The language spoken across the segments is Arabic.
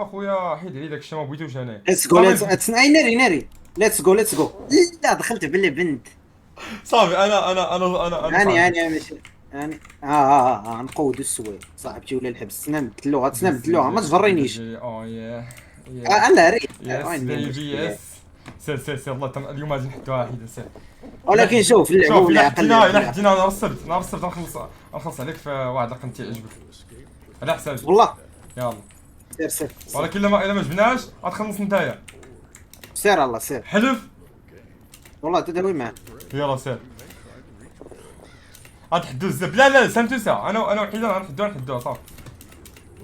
اخويا حيد علي داك الشيء ما بغيتوش انا. ليتس جو ليتس ناري ليتس جو. لا دخلت بلي بنت. صافي انا هاني صاحبي. هاني ماشي. هاني نقودوا السويد صاحبتي ولا الحبس سنا نبدلوها ما تجرينيش. او ياه انا ريت يس وين بيبي المشكله. يس. سير الله اليوم غادي نحدوها حيد سير. ولكن شوف اللعبه شوف ولا عقل الا بالعقل. حدينا نهار السبت نخلص عليك في واحد رقم تيعجبك على حسابي. والله. يلا. سير ولكن الا ما جبناش غتخلص نتايا. سير الله سير. حلف. والله تداوي معاه. يلا سير. غتحدو الزب. لا سامتو ساعة انا وحيدا غنحدوها صافي.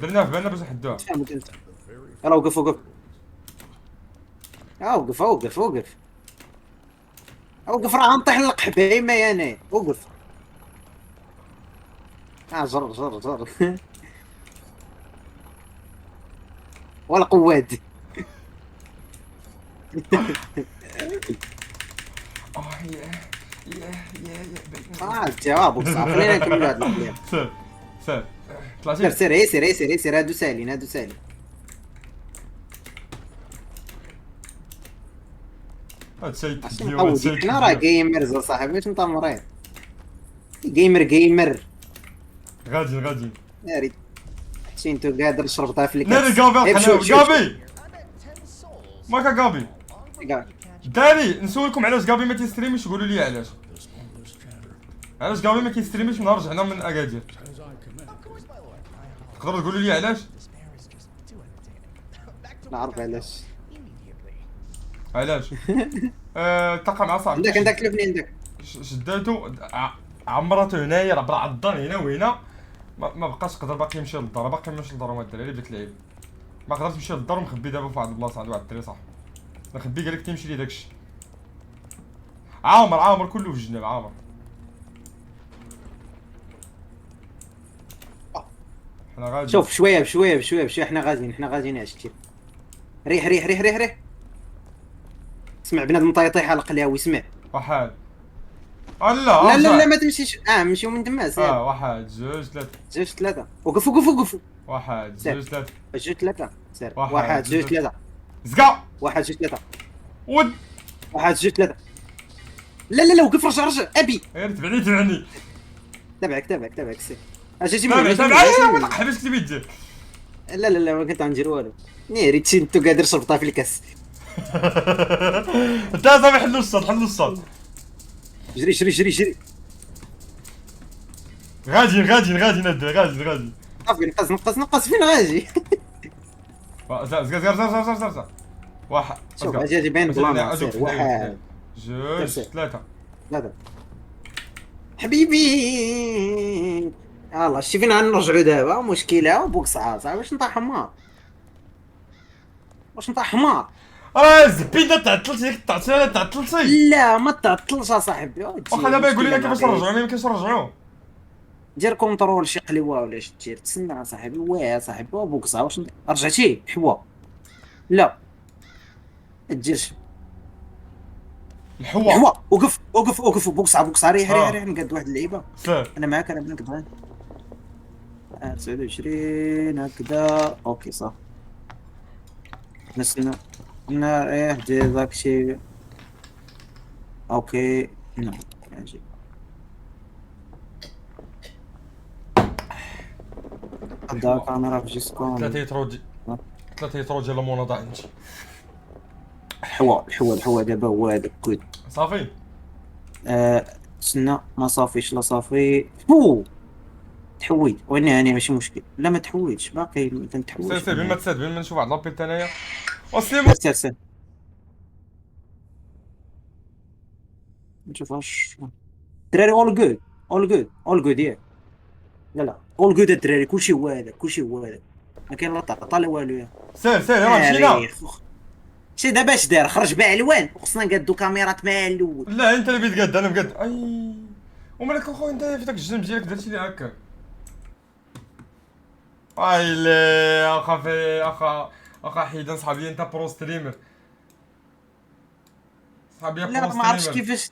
درنا في بالنا باش نحدوها. فهمت انت. يلا وقف. اوقف راه غنطيح القحبه ما يانا اوقف. جر ولا قواد. الجواب بصح خلينا نكملوا هاد القضيه. سير سير. سير طلعتي. سير سير هادو سالين. هادشي اصلا تحديو مقودين حنا راه جيمرز اصاحبي واش انت مريض. جيمر. غادي. ناري حتى انتو قادر شربتها في ناري الكاس. قابي غير القناوي شوف قابي. ماكا قابي. داري نسولكم علاش قابي ما تيستريميش قولوا لي علاش قابي ما كيستريميش من نهار رجعنا من اكادير. تقدروا تقولوا لي علاش؟ نعرف علاش. علاش؟ تلقى مع صاحبي عندك تلفني عندك. شداتو عمرته هنايا راه بالعضان هنا وهنا. ما بقاش قدر باقي يمشي للدار وما الدراري بدات اللعيب. ما قدرتش نمشي للدار ومخبي دابا في واحد البلاصه عند واحد الدري صاحبي. نخبي قالك تيمشي لي داكشي. عامر كله في الجناب عامر. حنا غادي. شوف شويه بشويه حنا غاديين عشتي. ريح. اسمع بنادم طيح على قلاوي اسمع. واحد. لا ما تمشيش نمشيو من تما سير. واحد جوج ثلاثة. جوج ثلاثة وقف. واحد سير جوج ثلاثة. جوج ثلاثة سير. واحد واحد جوج جوج ثلاثة. زقا. واحد جوج ثلاثة. ود. واحد جوج ثلاثة. لا وقف رجع ابي. غير تبعني. تابعك سير. اجي تابعني حبس كتبي تجي. لا ما كنت غندير والو. نيري تشي انتو قادر شربطها في الكاس. انت صافي حلو الصوت. جري. غادي ندوي غادي. صافي نقص فين غاجي. زقا. واحد. شوف اجي بين بلان سير. واحد جوج ثلاثة. حبيبي. يلا شتي فين غنرجعو دابا مشكلة وبوكسعة صاحبي واش نطيح حمار. زبيدة تعطلتي. لا ما تعطلش اصاحبي. واخا دابا يقول لنا كيفاش نرجعو ما يمكنش نرجعو. دير كونترول شي قلوه ولا اش دير تسنى اصاحبي واه صاحبي بوكسعة واش رجعتي حوا. لا ما ديرش الحوا. حوا. وقف بوكسعة ريح نقاد واحد اللعيبة. سير. انا معاك انا بنك ضايع. 29 هكذا اوكي صح. نسينا ايه دير داكشي. اوكي نعم ماشي. دا كاميرا في جيسكون. ثلاثة يترو ديال الموناضة عندي. الحوا دابا هو هذاك كود. صافي. تسنى ما صافيش لا صافي. فو تحويت وين هاني ماشي مشكل. لا ما تحويتش باقي ما تنتحويش. سير بين ما نشوف واحد لابيل انايا. وسليم. سير نشوفهاش. الدراري اول جود ياك. لا اول جود الدراري كلشي هو هذا ما كاين لا طاقه لا والو يا. سير يلا مشينا. شي دابا اش دار خرج باع الوان وخصنا نقادو كاميرات مع الاول. لا انت اللي بيتقاد انا مقاد اي. ومالك اخويا انت في داك الجنب ديالك درتي لي هكا. ايلي اخا حيدا صحابي انت برو ستريمر. صحابي لا برو ما عرفتش ستريمر. كيفاش.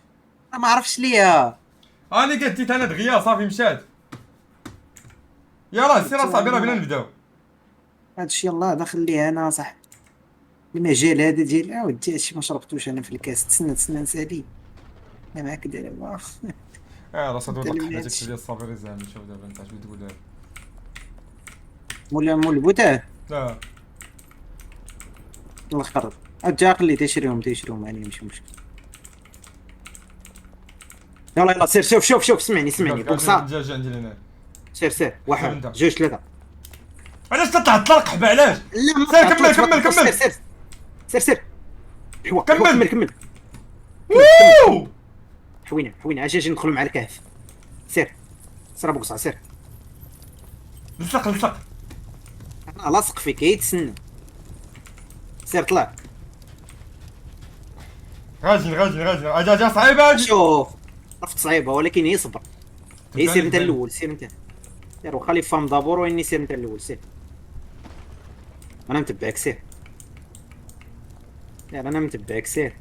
ما عرفتش ليا. اني قديت انا دغيا صافي مشات. يلا سير اصاحبي راه بينا نبداو. هادشي يلاه هذا خليه انا صاحبي. المجال هذا ديال ودي هادشي ما شربتوش انا في الكاس، تسنى نسالي. انا معاك دابا. اه راه صدوا انت دق اللي من حداتك هادشي ديال الصابري زعما، شوف دابا انت اش بغيت تقول لها. مول البوتاه. لا الله يخرب. اجا خليه تيشريهم عليه ماشي مشكل. يلا يلا سير، شوف اسمعني بوكسا. جا عندي هنا. سير سير واحد انت. جوج ثلاثة. علاش تطلع تطلق حبه علاش؟ لا ما سير كمل تعطلش، ما كمل تعطلش. سير كمل. سير سير حوا كمل. كمل. ووو حوينا اجي ندخل مع الكهف. سير بوكسا سير. لصق لصق. انا لاصق فيك يتسنى. سير طلع. غاجي اجا صعيبه اجي. شوف عرفت صعيبة ولكن هي صبر. هي سير انت تبان. الاول، سير انت. سير وخلي فام دابور واني سير انت الاول سير. انا متبعك سير. سير انا متبعك سير.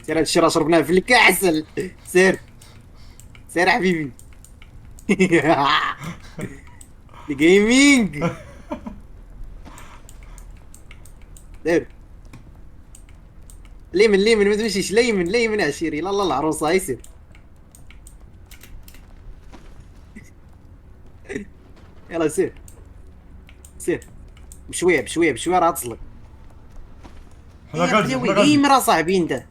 سير هادشي راه شربناه في الكعسل. سير حبيبي. الجيمنج. سير ليمن ما تمشيش، ليمن عشيري. لا العروسه هاي سير. يلا سير بشويه راه تصلك. حنا غادي يا جيمر اصاحبي انت.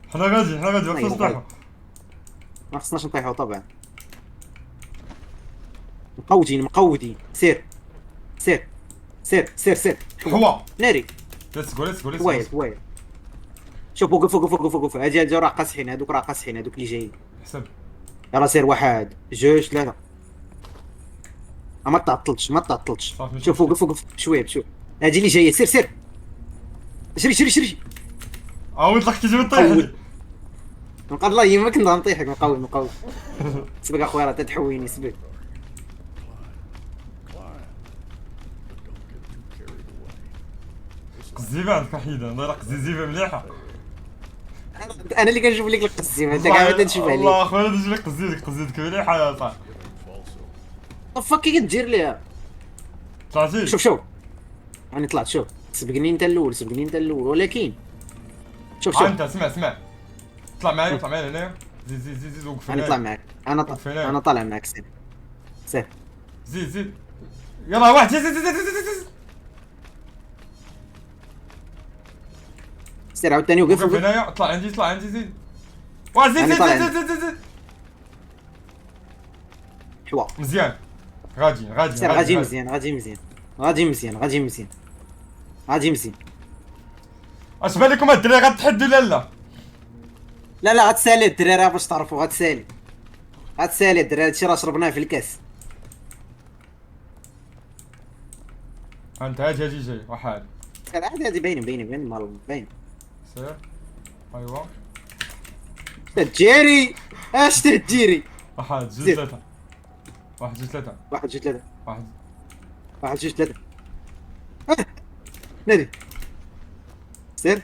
حنا غادي والله وقت نطيحو. ما خصناش نطيحوا طبعا. مقودين. سير حوا ناري. ليتس جو هوايل شوف وقف. هادي راه قاصحين، هادوك اللي جايين. حسب. يلا سير واحد جوج ثلاثة. ما تعطلش. صافي، شوف وقف بشويه. هادي اللي جايه. سير شري. عاود لك تجي طيحني. نقول الله يمك نطيحك. مقوي. سبق اخويا راه تتحويني سبق. قزيبه عندك حيده نضيق قزيزيبه مليحه. انا اللي كنشوف لك القزيمه، انت كاع ما تنشوف عليه. الله اخويا تجي لك قزيدك مليحه يا صاحبي. طفا كي كدير ليها. طلعتي. شوف راني طلعت. شوف سبقني انت الاول ولكن شوف انت اسمع طلع معايا هنايا. زيد وقف انا هنايا. طلع معك. انا طالع معك. سير زيد يلا واحد زيد. سير عاوتاني وقف. وقف هنايا. طلع عندي زيد. واحد زيد أنا طالع. زيد. حوا مزيان. غادي سير غادي مزيان. اش بالكم الدراري غتحدوا ولا لا؟ لا غتسالي الدراري باش تعرفوا. غتسالي الدراري. هادشي راه شربناه في الكاس. انت هاجي جاي واحد. سير عادي هادي باين مال باين. سير ايوا تجيري اش تجيري. واحد جوج زيد. ثلاثة. واحد جوج ثلاثة. واحد جوج ثلاثة. نادي. سير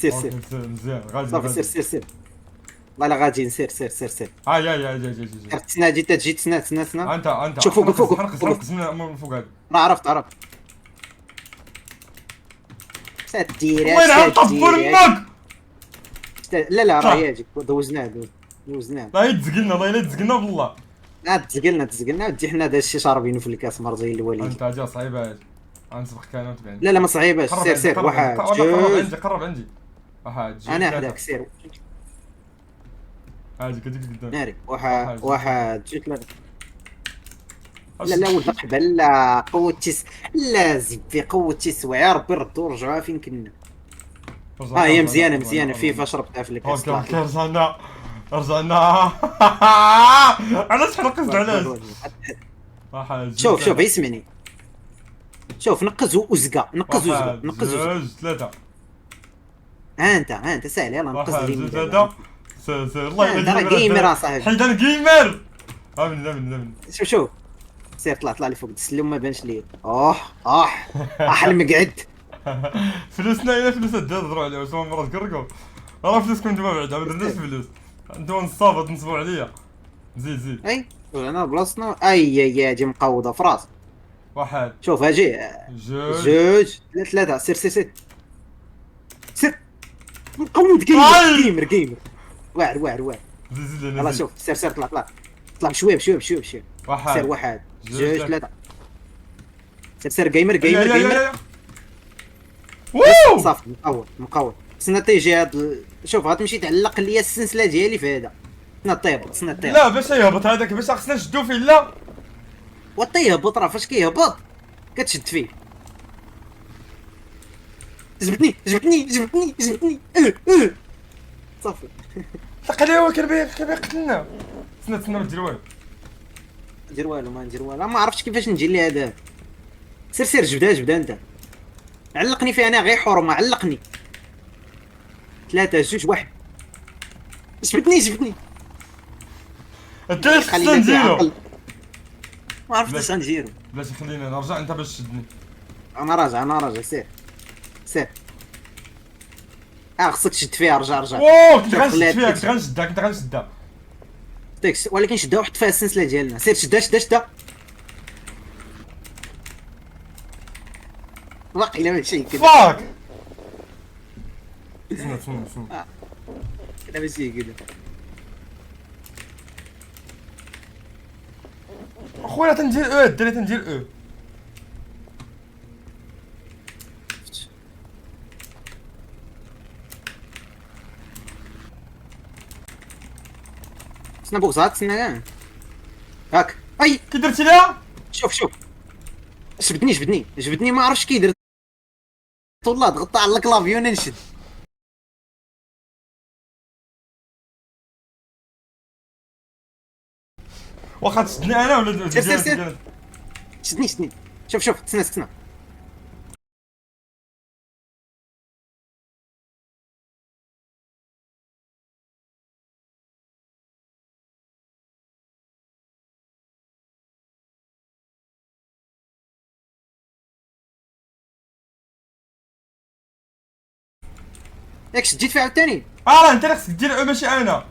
أوكي، مزيان غادي صافي سير. والله لا غاديين. سير جاي. تسنى تجي تسنى. انت شوف وقف. حرقص من فوق هذا. راه عرفت. ساتيري وين عم طبر امك؟ لا راه ياجيك. دوزناه. لا يتزقلنا بالله. تزقلنا ودي حنا هذا الشيء شاربينه في الكاس مرضي الوالد. انت اجا صعيبه هادي. غنسبق كان وتبعني. لا ما صعيباش. سير واحد جوج. قرب عندي واحد جوج انا ثلاثة. حداك. سير هاجي كديك قدام. ناري. واحد جوج ثلاثة. لا ولد قبل. لا قوة لا زبي قوة تسوع. يا ربي ردوا ورجعوها فين كنا. هي مزيانة فيفا شربتها في الكاس. اوكي رجعنا. علاش حرقت علاش؟ واحد شوف اسمعني. شوف نقز وزقا. جوج ثلاثة. انت سهل. يلا نقز واحد لي جوج من ثلاثة. سير الله انت راه جيمر صاحبي. حيت انا جيمر. امن. شوف سير طلع لي فوق السلم ما بانش لي. المقعد. فلوسنا هنا فلوس تهضروا عليها. واش مرات كركم راه فلوسكم نتوما بعدا ما درناش فلوس. انتوما نصابط تنصبوا عليا. زيد زيد. اي انا بلاصتنا، اي هادي مقوضه في راسك. واحد، شوف اجي. جوج. جوج، ثلاثه، سير سير سير سير. مقود جيمر هاي. جيمر جيمر. واعر واعر واعر. زيد زيد انا يلا زيد. شوف، سير سير، طلع طلع طلع بشويه بشويه بشويه بشويه. سير واحد، واحد، جوج، جوج، ثلاثه. سير سير، جيمر يا جيمر يا يا جيمر. يا. بس ووو. صافي، مقود مقود. خصنا تيجي هاد شوف غتمشي تعلق ليا السلسله ديالي في هذا. خصنا طيب، خصنا طيب. لا باش يهبط هذاك، باش خصنا نشدو فيه. لا وطيهبط، راه فاش كيهبط كتشد فيه. جبدني جبدني جبدني جبدني. صافي. تلقى لي هو كان بيقتلنا. تسنى ما دير والو. ندير والو، ما ندير والو، ما عرفتش كيفاش ندير ليه هذا. سير سير، جبدها انت. علقني فيه انا غير حرمه، علقني. ثلاثة جوج واحد. جبدني. انت ايش خلي خصنا انت نديرو؟ عقل. ما عرفت لا. اش غنديرو. بلاتي خلينا نرجع، انت باش تشدني. انا راجع، سير. خصك تشد فيها، رجع. واو كنت شوف، غنشد خليها فيها، تكتشف. كنت غنشدها. ولكن شدها وحط فيها السلسله ديالنا. سير شدها. واقيلا ماشي كذا. فاك. تسنى. لا ماشي كذا. اخويا تندير او، الدري تندير او. تسنى بوكسات، تسنى كاع. هاك اي. كي درتي ليها؟ شوف. جبدني ما عرفتش كي درت. والله ضغطت على الكلافيون نشد. واخا تشدني انا ولا سير. شدني. شوف، تسنى. ياك شديت فيها عاوتاني. انت اللي خصك دير او ماشي انا.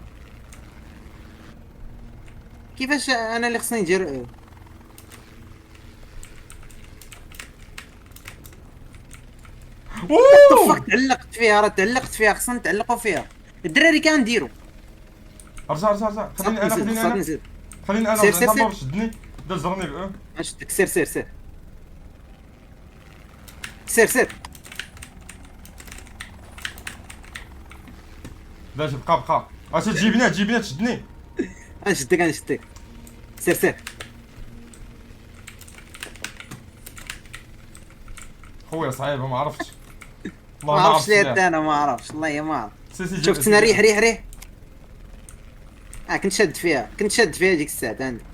كيفاش انا اللي خصني ندير؟ ووو. طفك، تعلقت فيها، خصنا نتعلقوا فيها. الدراري كان نديرو. ارجع. خليني انا خصني نزيد. انت سير. باش تشدني. دا زرني باو. نشدك. سير. باش بقى اش تجيبني تشدني. نشدك. سير. خويا صعيبه، ما عرفتش. ما عرفتش ليه حتى انا، ما عرفتش والله ما عرفت. شفت انا ريح. كنت شاد فيها ديك الساعه عندي.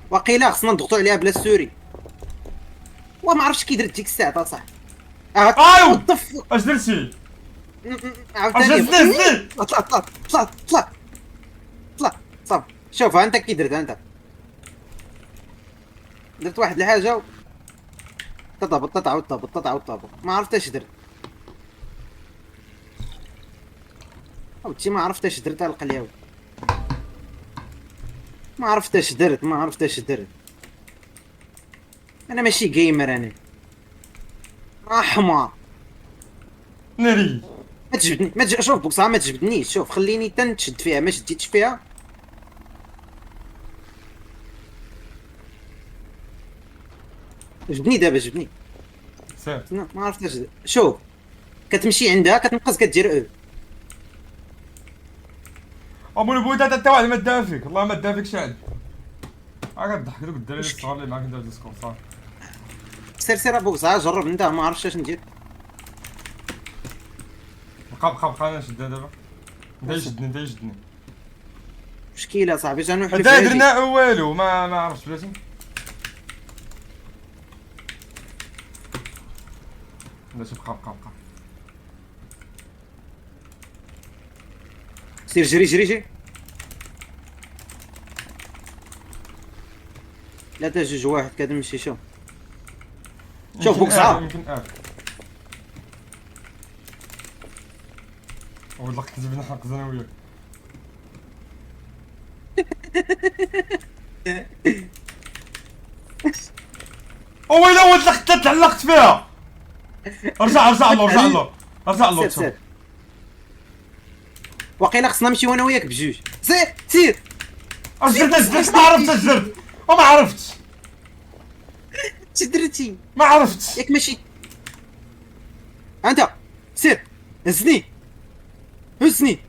وقيلا خصنا نضغطوا عليها بلا السوري. وما عرفتش كي درت ديك الساعه صح. ايوا وطف. اش درتي؟ عاوتاني. زيد. طلع. صافي. شوف انت كي درت درت واحد الحاجه تهبط تعاود. ما عرفت اش درت. عاودتي ما عرفت اش درت القلياوي. ما عرفت اش درت. انا ماشي جيمر، انا حمار. ناري. ما تجبدني، شوف بوكسها ما تجبدنيش. شوف خليني تنشد فيها، ما شديتش فيها. جبدني. سير. ما عرفت اش. شوف كتمشي عندها كتنقص كدير او. ابو البويضه حتى واحد ما داها فيك، والله ما داها فيك شاعر. كضحك دوك الدراري الصغار اللي معاك ندير ديسكورد صافي. سير بوكسها، جرب انت، ما عرفتش اش ندير. بقى انا نشد دابا. انت يشدني. مشكله صاحبي، جا نوحل هدا درنا والو، ما عرفتش بلاتي. بلاتي بقى. سير جري. لا جوج واحد كتمشي. شوف بوكسها. يمكن والله كتبنا نحرق انا وياك. ويلا ولد لقيت تعلقت فيها. ارجع له ارجع له ارجع له. سير سير. واقيلا خصنا نمشيو انا وياك بجوج. سير سير. زرت ما عرفتش زرت وما عرفتش اش درتي؟ ما عرفتش. ياك ماشي انت. سير هزني هزني.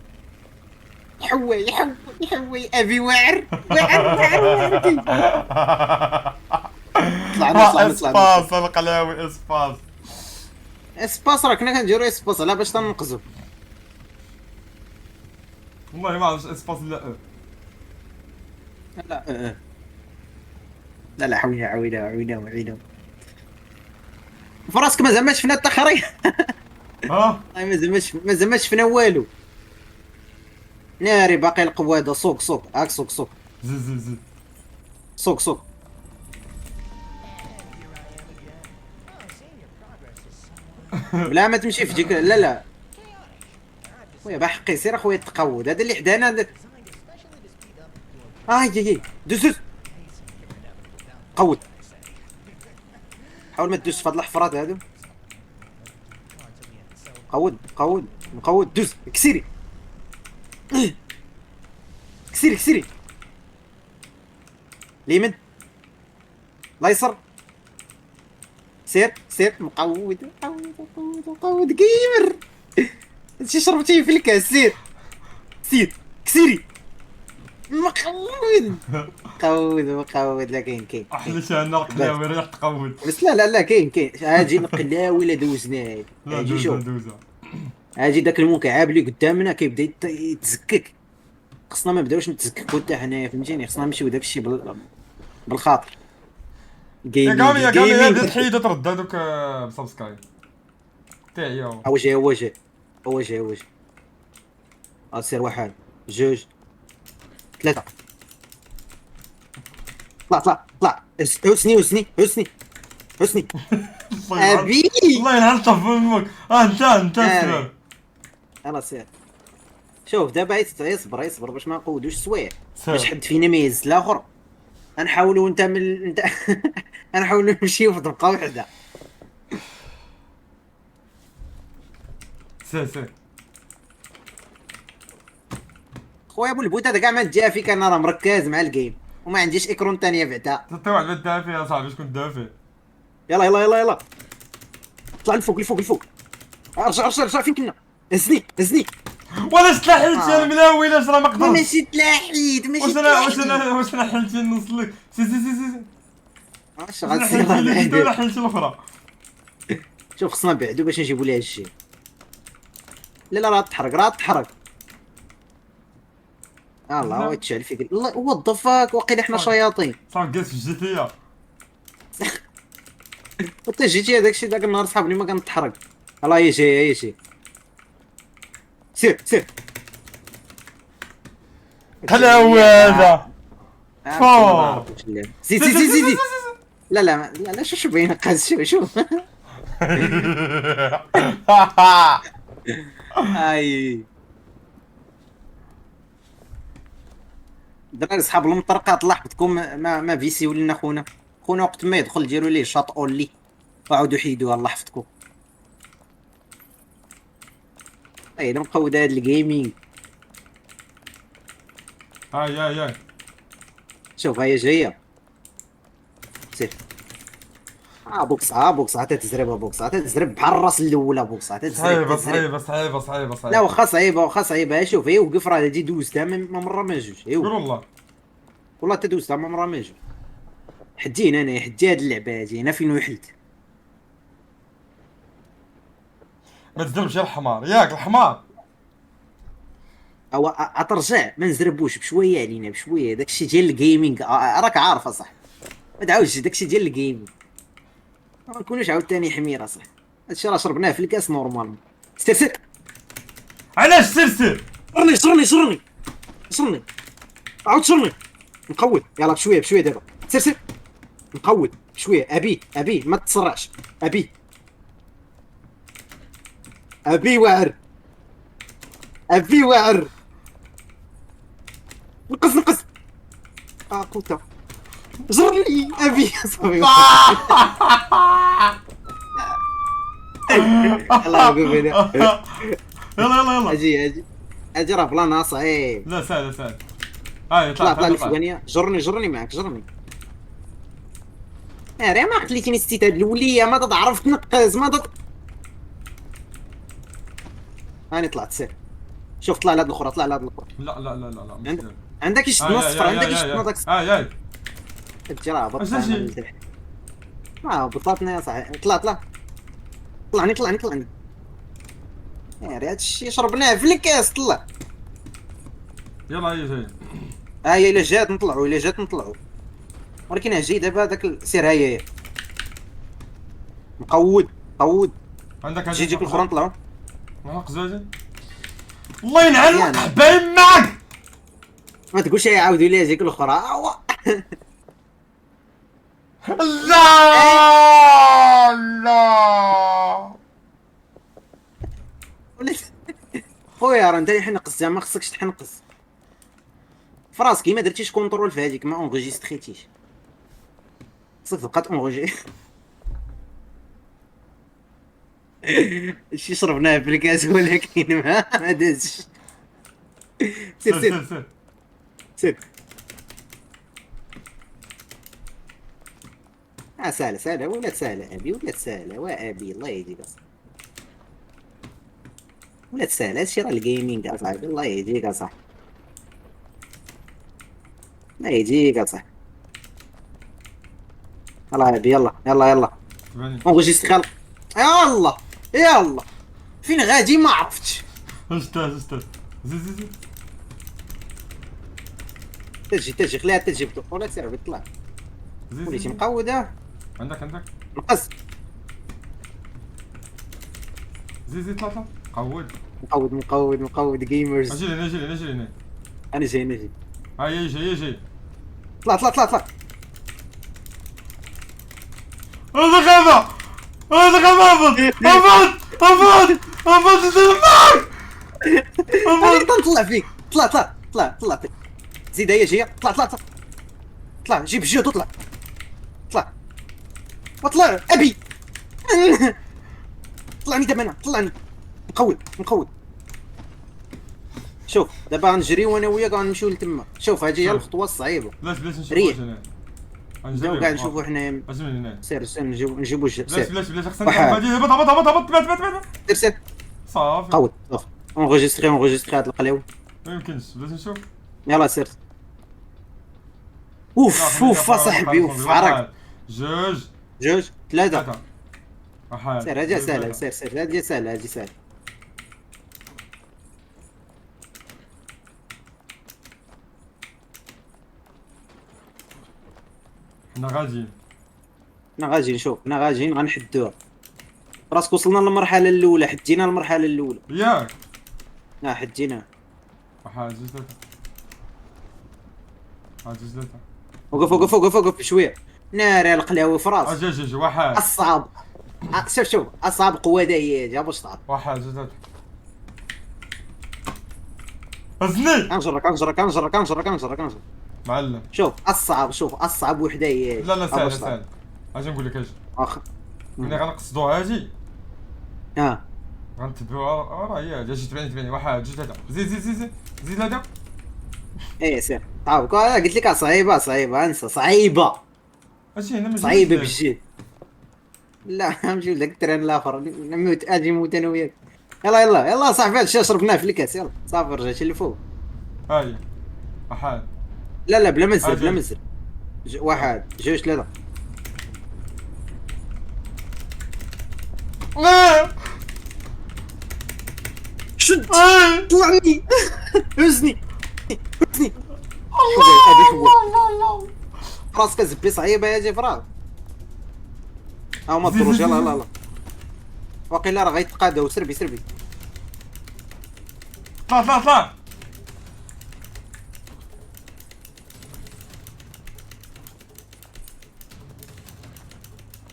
يحوي يحوي يحوي ابي واعر واعر واعر واعر. طلعنا اسباس القلاوي اسباس. اسباس راه كنا كنديرو اسباس على باش تنقزو. والله ما عرفتش اسباس لا. لا لا لا حوينا عوينا عوينا عوينا. فراسك ما زعما شفنا التخري. ها ما زعما شفنا والو. ناري باقي القواده. سوق سوق هاك سوق سوق زيد سوق سوق. لا ما تمشي في ديك. لا لا خويا بحقي سير اخويا التقود هذا اللي حدانا هذا. هي دوز دوز. قود. حاول ما تدوز في هاد الحفرات هادو. قود قود مقود. دوز كسيري كسيري كسيري. اليمين الايسر. سير سير. مقود مقود مقود مقود جيمر. هادشي شربتيه في الكاس. سير سير كسيري. مقود قود مقود. لا كاين احلى شي انا القلاوي ريح تقود. بس لا لا لا كاين اجي القلاوي لا دوزناه. لا اجي دوزا شوف دوزا. اجي داك المكعب اللي قدامنا كيبدا يتزكك. خصنا ما نبداوش نتزككوا حتى حنايا فهمتيني. خصنا نمشيو داك الشيء بالخاطر. يا قامي يا قامي هادي تحيد وترد هادوك بسبسكرايب تاعي. هو جاي هو جاي هو جاي هو جاي. سير واحد جوج ثلاثة. طلع طلع طلع. حسني حسني حسني حسني. ابي الله ينعل طف امك. انت سير. يلا سير. شوف دابا يصبر يصبر باش ما نقودوش السوايع. سير. باش حد فينا ما يهز الاخر. غنحاولوا انت من انت. غنحاولوا نمشيو في طبقه وحده. سير خويا ابو البوت هذا كاع ما جا فيك. انا راه مركز مع الجيم وما عنديش اكرون ثانيه بعدا. حتى واحد ما دافع يا صاحبي شكون دافع. يلا يلا يلا يلا. طلع الفوق الفوق الفوق. ارجع ارجع ارجع فين كنا. هزني هزني. ولا تلاحيت يا الملاوي اش راه ما قدرتش. ماشي تلاحيد ماشي واش انا حلت نوصل لك. سي اش انا غتصير حلت اللي بعدو. ولا حلت الاخرى. شوف خصنا نبعدو باش نجيبو ليها الشيء. لا لا راه تحرق راه تحرق. الله هو تشعل فيك. الله وات ذا فاك. واقيلا حنا شياطين. صافي جالس في الجيتيه. حتى جيتي هذاك الشيء ذاك النهار صحابني ما كنتحرق. الله هي جايه هي جايه. سير سير. قلاوي هذا. زيد زيد زيد زيد. لا لا لا لا شو باين قاز. شوف اي الدراري صحاب المطرقات لاحظتكم ما فيسيو لنا خونا وقت ما يدخل ديروا ليه شاط اونلي وعاودوا حيدوها. الله يحفظكم. اي مقود هاد الجيمنج. هاي شوف هي جايه. سير. بوكس بوكس عاد تزربها. بوكس عاد تزرب بحال الراس الاولى. بوكس عاد تزرب. صعيبه. لا واخا صعيبه شوف هي وقف راه هادي دوزتها ما مره ما جوج. قول والله حتى دوزتها ما مره ما جوج. حدين انا حدي هاد اللعبه هادي انا فين وحلت. ما تزربش الحمار ياك الحمار. او اترجع ما نزربوش بشويه علينا بشويه. داكشي ديال الجيمنج راك عارف اصاحبي. ما تعاودش داكشي ديال الجيمنج. ما نكونوش عاوتاني حمير اصاحبي. هادشي راه شربناه في الكاس نورمال. سير علاش سير. شرني عاود شرني. نقود يلا بشويه دابا. سير نقود بشويه. ابي ما تسرعش. ابي واعر. ابي واعر. نقص. قوته. جر لي ابي صافي. الله يوقف هنا. يلا. اجي راه بلانا صعيب. لا سهل. هاي طلع لي طلع. فوقانية. جرني معك جرني. راه ما خليتيني ستيت هاد الولية ما تعرف تنقز ما تط... هاني طلعت سير. شوف طلع لهاد الاخرى لا مش عند... داير. عندك يشد الصفر عندك يشد هذاك هاي انت راه اش بطل هادشي؟ بطلتنا يا صاحبي. طلع طلعني راه هادشي شربناه في الكاس. طلع. يلا هي جاي. هي الا جات نطلعوا ولكن جاي دابا هذاك سير. هي مقود. عندك جي ديك الاخرى نطلعوا. ناقص زوجي. الله يلعن مزيان. حبايب معك. ما تقولش يعاودوا لي ديك الاخرى. لا خويا راه انت اللي حنقص زعما خصكش تحنقص فراسك. ما درتيش كونترول في هذيك ما اونغيجيستريتيش. خصك تبقى تونغيجي. شي شربناه في الكاس ولكن ما دازش. سير. سهلة ولات سهلة ابي ولات سهلة وابي الله يهديك اصاحبي. ولات سهلة هادشي راه الجيمنج اصاحبي. الله يهديك اصاحبي. الله ابي يلا اونغيجيستري خلق. يلا فين غادي ما عرفتش. استاذ زيد تجي خليها تجي ولا سير طلع. وليتي مقودة. عندك نقص. زيد طلع قود. مقود جيمرز. اجي هنا انا جاي. هاي جاي. طلع. هذا انا نطلع فيك. طلع فيك. زيد هي جايه. طلع جيب الجهد وطلع. ابي. طلعني دابا طلعني. مقود. شوف دابا غنجري وانا وياك غنمشيو لتما. شوف هذه هي الخطوه الصعيبه. بلاش نشوفوا ريح. هنا. نبداو كاع نشوفوا حنايا. اجي من هنا. سير نجيبو سير. بلاش خصنا هبط سير صافي. قود. اونغيجيستري هاد القلاوي. ما يمكنش بلاش نشوف. يلا سير. اوف اصاحبي اوف عرق. جوج 3. سير هادي سهله. سير هادي سهله. حنا غاديين شوف حنا غاديين غنحدوها. راسك وصلنا للمرحله الاولى. حدينا المرحله الاولى ياك. حدينا. جوج ثلاثة. وقف بشويه. ناري القلاوي في راسك. جوج واحد. الصعب. شوف الصعب قوه داية جاب واش تعرف. واحد جوج ثلاثة. أزني. كنجرك. معلم. شوف الصعب وحده هي. لا سهل. اجي نقول لك واخا. ملي غنقصدوها هاجي غنتبعوها راه هي اجي تبعني. واحد جوج ثلاثة. زيد هذا. سير عاوك. قلت لك صعيبه انسى صعيبه. اجي هنا صعيبه بجد. لا نمشيو لذاك التران الاخر. نموت اجي نموت انا وياك. يلا صاحبي هادشي شربناه في الكاس. يلا صافي رجعتي لفوق. هاي واحد. لا بلا مزر. واحد جوج 3. شد طلعني. هزني. الله راسك زبي صعيبه يا جي فراغ. ما تضروش. يلا واقيلا راه غيتقاداو. سربي طلع.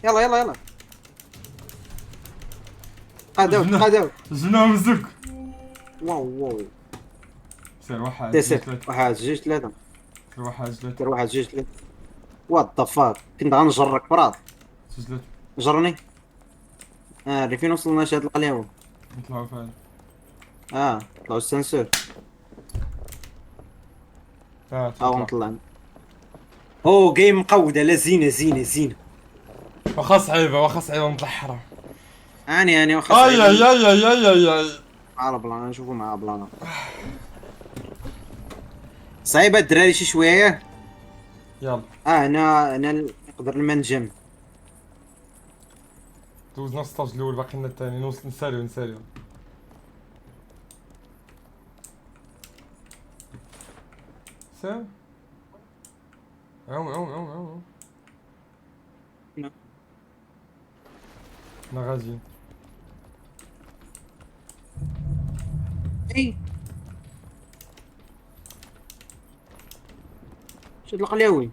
يلا قاداو. جبناهم الزك. واو واو. سير واحد سير جوج سير ثلاثة. واحد جوج ثلاثة. سير واحد جوج ثلاثة. سير واحد جوج ثلاثة. وات ذا فاك، كنت غنجرك براد. جوج ثلاثة. جرني. فين وصلنا شاد القلاوة؟ نطلعو فين؟ طلعوا السنسور. تطلع. نطلع. او جيم مقودة، لا زينة زينة زينة. واخا صعيبة، واخا صعيبة مطحرة. اني واخا اي صعيبة. اي اي اي اي اي. مع بلانا نشوفو مع بلانا. صعيبة الدراري شي شوية. يلا انا نقدر المنجم. دوزنا السطاج الاول، باقي لنا الثاني، نوصل نساليو نساليو. سير. عوم عوم عوم عوم. انا غازيين. اي شاد القلاوي.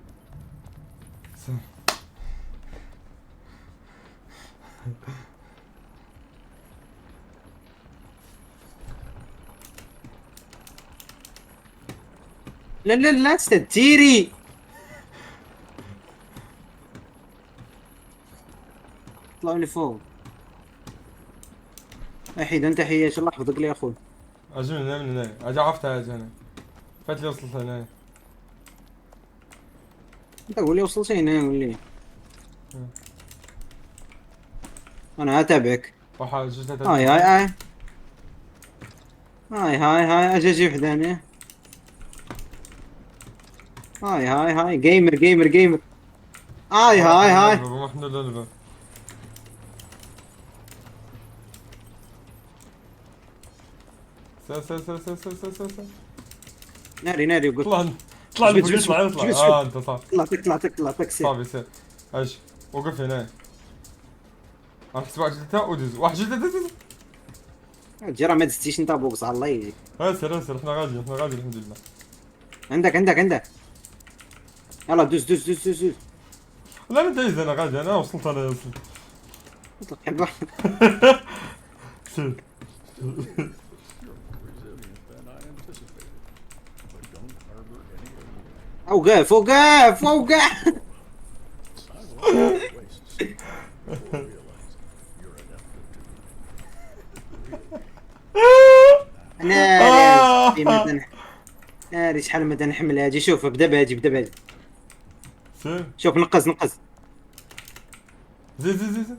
سير. لا لا لا تستيري. طلعوا لي فوق. احيد انت حياك، الله يحفظك لي يا اخوي. اجي من هنا من هنا، اجي عرفتها اجي هنا. فات لي وصلت هنا. انت قول لي وصلت هنا قول لي. انا اتابعك. واحد جوج ثلاثة. هاي هاي هاي. هاي اجي اجي وحداني. هاي جيمر جيمر جيمر. هاي. محمود الباب. سير سير سير سير سير سير سير سير. ناري وقلت. طلع طلع جبت لفوق، جبت يطلع جبت يطلع. جبت انت صافي. طلعتك سير. صافي سير. اجي وقف هنا. غنحسب واحد جوج ثلاثة ودوز. واحد جوج ثلاثة. جرى ما دزتيش انت بوكس على الله يجيك. سير سير، حنا غاديين حنا غاديين الحمد لله. عندك. يلا دوز. لا ما دايز، انا غادي، انا وصلت انا وصلت. اطلق حبه. سير. اوقف. ناري شحال ما نحمل هادي. شوف بدا بهادي. سير. شوف نقز. زيد.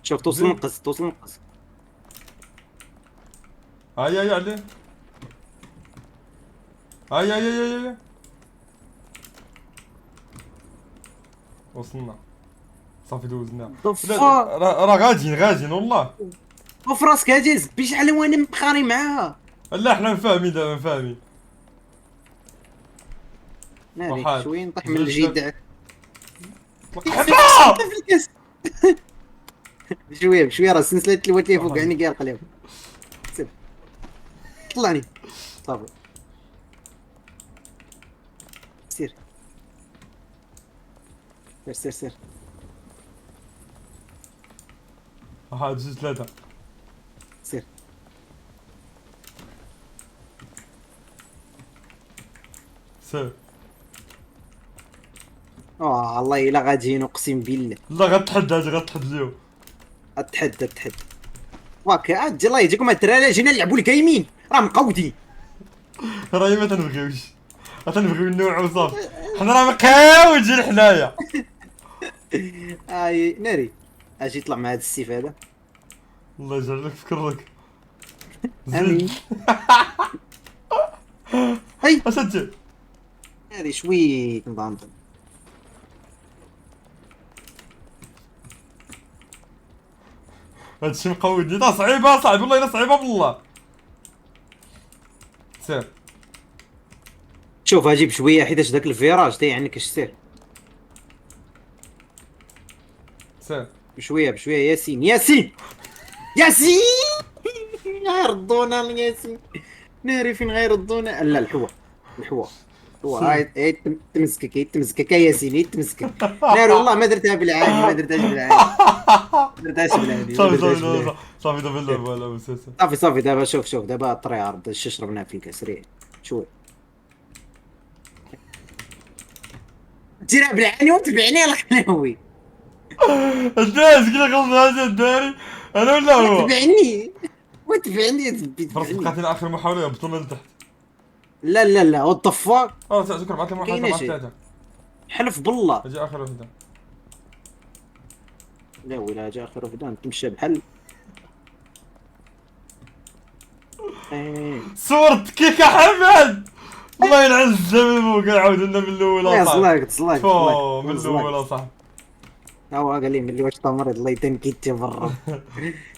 شوف توصل زين. نقز. هاي عليه. هاي. وصلنا. صافي دوزنا. راه غاديين والله. وفي راسك هادي زبي شحال وانا مبخاري معاها. لا حنا فاهمين دابا فاهمين. ناري واحد. شويه نطيح من زوج الجدع. حبا. في الكاس. بشويه راه السلسله تلوات لي فوق عيني كاع القلب. طلعني صافي. سير. واحد جوج ثلاثة. سير. سير. والله الا غاديين اقسم بالله. لا غتحد اليوم. اتحدى واك اجي الله يجيكم الدراري جينا نلعبوا الجيمين راه مقودين. راهي ما تنبغيوش، تنبغيو نوعو صافي. حنا راه مقاودين حنايا. ناري اجي طلع مع هذا السيف هذا. الله يجعل لك فكرك. امين. زين. هاي اسجل. ناري شوي كنضامن. هادشي مقودني. لا صعيبة صاحبي والله، الا صعيبة بالله. سير. شوف اجي بشويه حيتاش داك الفيراج تاعي عنك اش سير. سير. بشويه ياسين غيردونا ياسين. ناري فين غيردونا. لا الحوا. هو هاي تمسكك يا ياسين تمسكك. لا والله ما درتها بالعادي، ما درتهاش بالعادي، ما درتهاش بالعادي، ما صافي درتهاش صافي بالعادي. صافي صافي دابا لا لا مسلسل. صافي صافي دابا شوف دابا الطري عرض اش شربنا فيك سريع شوي. ديرها بالعاني وتبعني الخلاوي. الناس كذا غصب هذا الداري. انا ولا هو. وتبعني وتبعني يا زبي خلاص تبعني. بقات لنا اخر محاولة يهبطونا لتحت. لا وات ذا فاك. اه شكرا بعث لي ما محاولة مع كايناش، الثلاثة. حلف بالله. اجي اخر وحدة. لا ولا جا اخر فدان تمشى بحال. ايه صورة كيكة حمد. الله يلعن الزمن مو نعاود لنا من الاول يا اصاحبي. زلاك تزلاك فو من تزلاك. الاول اصاحبي. هو قال لي ملي واش تمرض الله يتنكيت برا.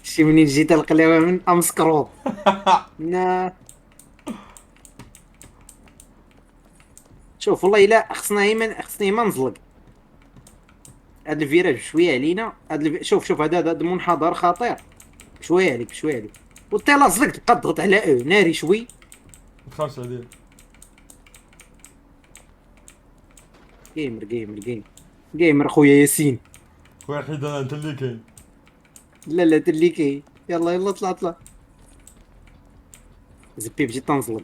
شي منين جيت القلاوه من امسكروط. نا شوف والله الا خصني ما نزلق. هاد الفيراج شويه علينا، شوف هذا منحدر خطير. شويه عليك شويه عليك. والطيله زلق تبقى تضغط على ناري شوي. ما تخافش عليا. جيمر خويا ياسين. خويا حيد انا انت اللي كاين. لا تليكي يلا طلع. زبي بجي تنزلق.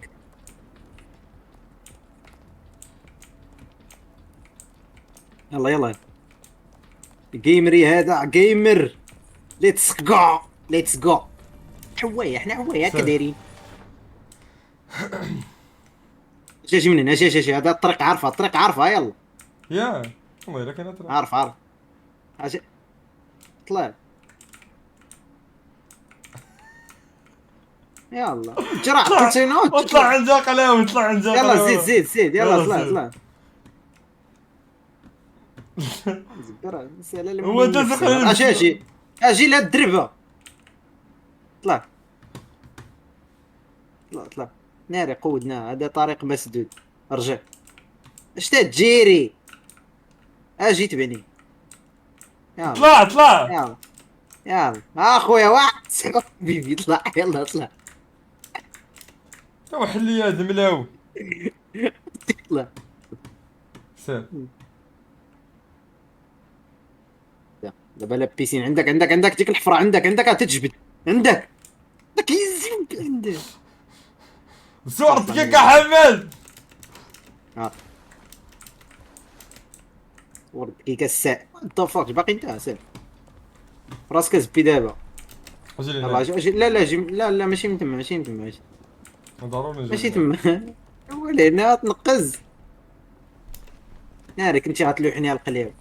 يلا جيمري هذا جيمر. ليتس جو حوايه احنا حوايه هكا دايرين. اجي من هنا اجي هذا الطريق عارفه يلا. يا والله الا كاين اطرا. عارف اجي طلع. يلا جرع قلتينا اطلع عند قلاوي اطلع عند يلا قلاوي. زيد يلا يلا طلع. زبرة مسألة هو انت زقنا اجي لا الدربة. طلع ناري قودنا هذا طريق مسدود. رجع اش تجيري. اجي تبني. يلا طلع. اخويا واحد بيبي طلع يلا طلع. تو حل لي هذا ملاوي. طلع سير. دابا لا بيسين عندك ديك الحفرة عندك تجبد عندك يزيد عندك. صورة كيكة حمد. ورد دقيقة الساعة انت فاك باقي انت سير راسك زبي دابا. اجي يلا لهنا. اجي لا ماشي من تما ضروري نجي ماشي لهنا. تما. ولينا تنقز نارك انت غتلوحني على القلاوي.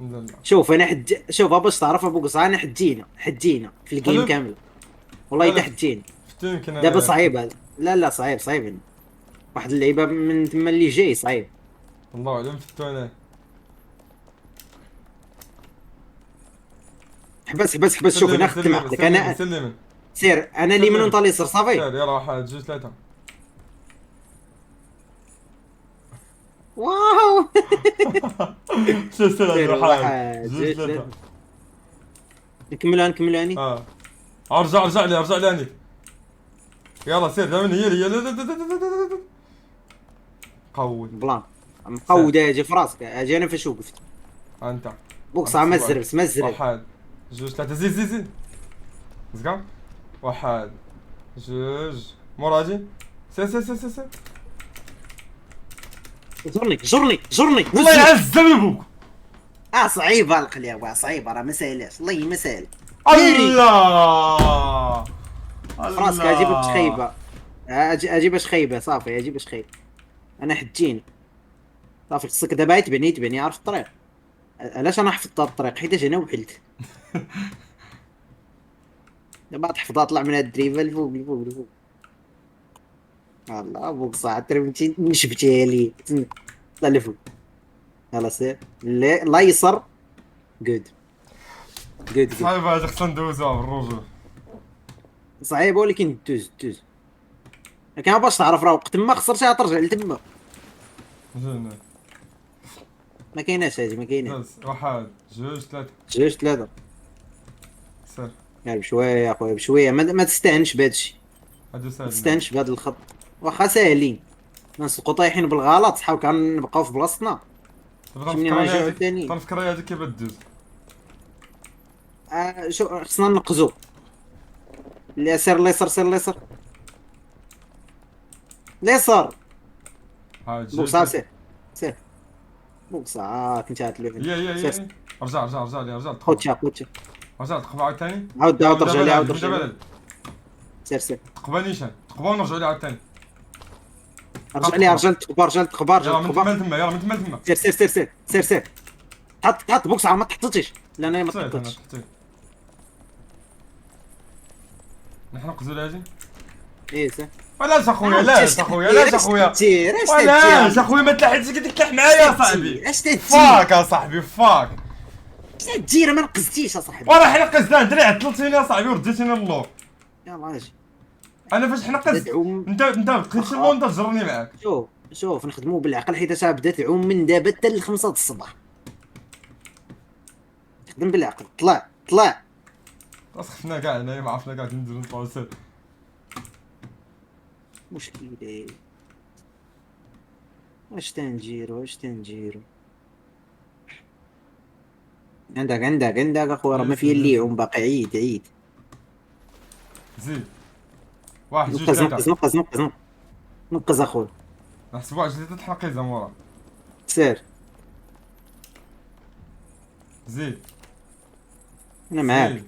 لا. شوف انا شوف باش تعرف ابو قصا انا حجينا في الجيم حلف. كامل. والله الا حلف. حجينا. يمكن دابا صعيب هذا. لا صعيب واحد اللعيبه من تما اللي جاي صعيب. الله اعلم فتو انا. حبس شوف انا خدت معك انا سلم. سير انا اليمين وانت اليسار صافي. سير يلا واحد جوج ثلاثة. واو سير سير واحد جوج ثلاثة. نكملوا هاني. ارجع لي اني. يلا سير دائما هي قوي. بلان مقود اجي في راسك اجي انا فاش وقفت. انت بوكس ما زربت واحد جوج ثلاثة زيد زكا. واحد جوج مراجي. سير جرني الله يعزم ابوك. صعيبه القليوه صعيبه راه ما ساهلاش والله ما ساهل. الله راسك اجي باش خايبه. اجي باش خايبه صافي اجي باش خايبه. انا حجيني صافي خصك دابا تبني عارف الطريق. علاش انا حفظت الطريق حيت انا وحلت. دابا تحفظها طلع من هاد الدريفه الفوق الله ابوك صاع ترمتي نشبتيها لي طلع لفوق. يلا سير لا يسر جود صعيب هذا خصنا ندوزوها بالرجوع. صعيبه ولكن دوز لكن باش تعرف راه وقت ما خسرتيها ترجع لتما. ما كايناش هادي ما كايناش. واحد جوج ثلاثة سير. يعني بشويه اخويا بشويه ما تستهنش بهذا الشيء. هادو ما ساهلين. تستهنش بهذا الخط واخا ساهلين نسقو طايحين بالغلط صحاب كنبقاو في بلاصتنا. تبغى شمني نفكر غنجيو هذيك عاوتاني. تنفكر هذيك كيف دوز. شو خصنا ننقزو. لا سير اليسار، سير اليسار، اليسار. ها بوكس جيت. سير، سير بوكس انتهت اللعبة. هي سير رجع خوتشا خوتشا. رجع تقبى عاوتاني. عاود يلا عاود من رجع لي، دابا عاود من رجع لي. دابا سير سير. تقبى نيشان تقبى ونرجعوا ليه عاوتاني. رجع لي، رجع للتخبى، رجع للتخبى، رجع يلا من للتخبى. تما يلا من تما. سير سير سير سير سير سير. تحط بوكس ما تحطيش، لا انا ما صيد انا تحطيتش. تحتي. نحن نقزو لاجي. ايه سير. ولاش اخويا لاش اخويا لاش اخويا. تدير اش ولاش تدير اخويا ما تلاحظش قد تلاح معايا يا صاحبي. اش تدير فاك يا صاحبي فاك. اش تدير؟ ما نقزتيش يا صاحبي. وراه حنا قزنا دري عطلتيني يا صاحبي ورديتيني للور. يلا اجي. انا فاش حنا قز تعوم. انت بقيتي اللور انت جرني معاك. شوف نخدموا بالعقل حيت انا بدات تعوم من دابا حتى ل5 الصباح. خدم بالعقل، طلع. خفنا كاع هنايا ما عرفنا كاع نديرو نطلعو سير. مشكلة. واش تنجيرو. عندك اخويا، راه ما فيا اللي يعوم باقي. عيد. زيد. واحد جوج نقز ثلاثة. نقز نقز نقز نقز اخويا. نحسبو على جديد تحلقي زمورا. سير زيد. انا معاك. زيد.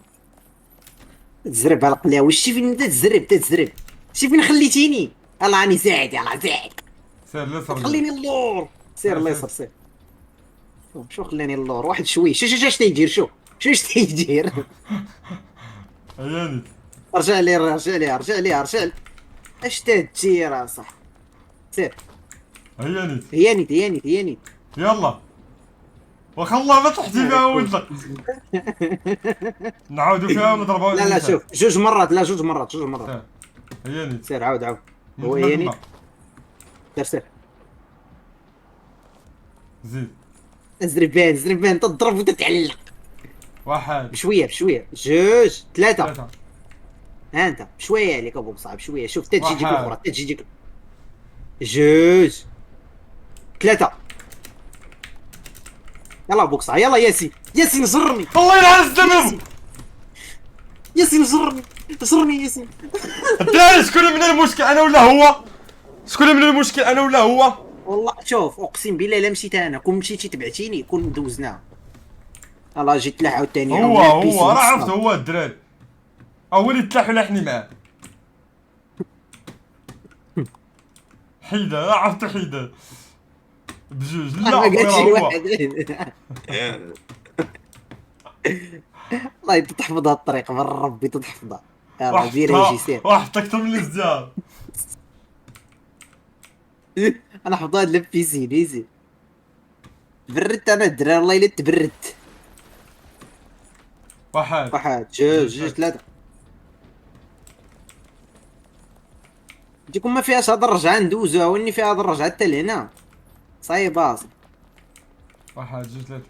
تزرب على القلاوه، شتي فين انت تزرب. شتي فين خليتيني. يلا راني زايد، يلا زايد. سير اليسار. خليني اللور. سير الله سير. يسر سير. شو خلاني اللور واحد شوي. شو اش تيدير؟ شو اش تيدير؟ عياني. رجع لي. اش تدير صح؟ سير. هيانيت. يلا. واخا الله ما تحتي فيها ولدك. نعاودو فيها ونضربوها. لا شوف جوج مرات. عياني. سير عاود. هو هيانيت. سير. زيد. زربان تضرب وتتعلق. واحد. بشويه جوج ثلاثة. ثلاثة. ها انت بشويه عليك ابو صعب بشويه. شوف تجي ديك واحد. الاخرى تجي جوج ثلاثة. يلا بوكس، يلا ياسين جرني. الله يلعن الزمن. ياسين جرني ياسين. الدراري شكون من المشكل انا ولا هو؟ والله شوف اقسم بالله الا مشيت انا، كون مشيتي تبعتيني كون دوزناها. يلا جيت تلاح عاوتاني. هو راه عرفت هو الدراري. هو اللي تلاح ولاحني معاه. حيدة عرفت حيدة بجوج. لا ما قالش هو واحد. والله انت تحفظها الطريق من ربي تحفظها. يلا فيريجي سير. واحد اكثر من الزجاج. انا حفظها هاد البيسين ايزي. تبردت انا الدراري والله الا تبردت. واحد جوج ثلاثة. ديكم ما فيهاش هاد الرجعة ندوزوها، واني فيها هاد الرجعة حتى لهنا صايبة. واحد جوج ثلاثة.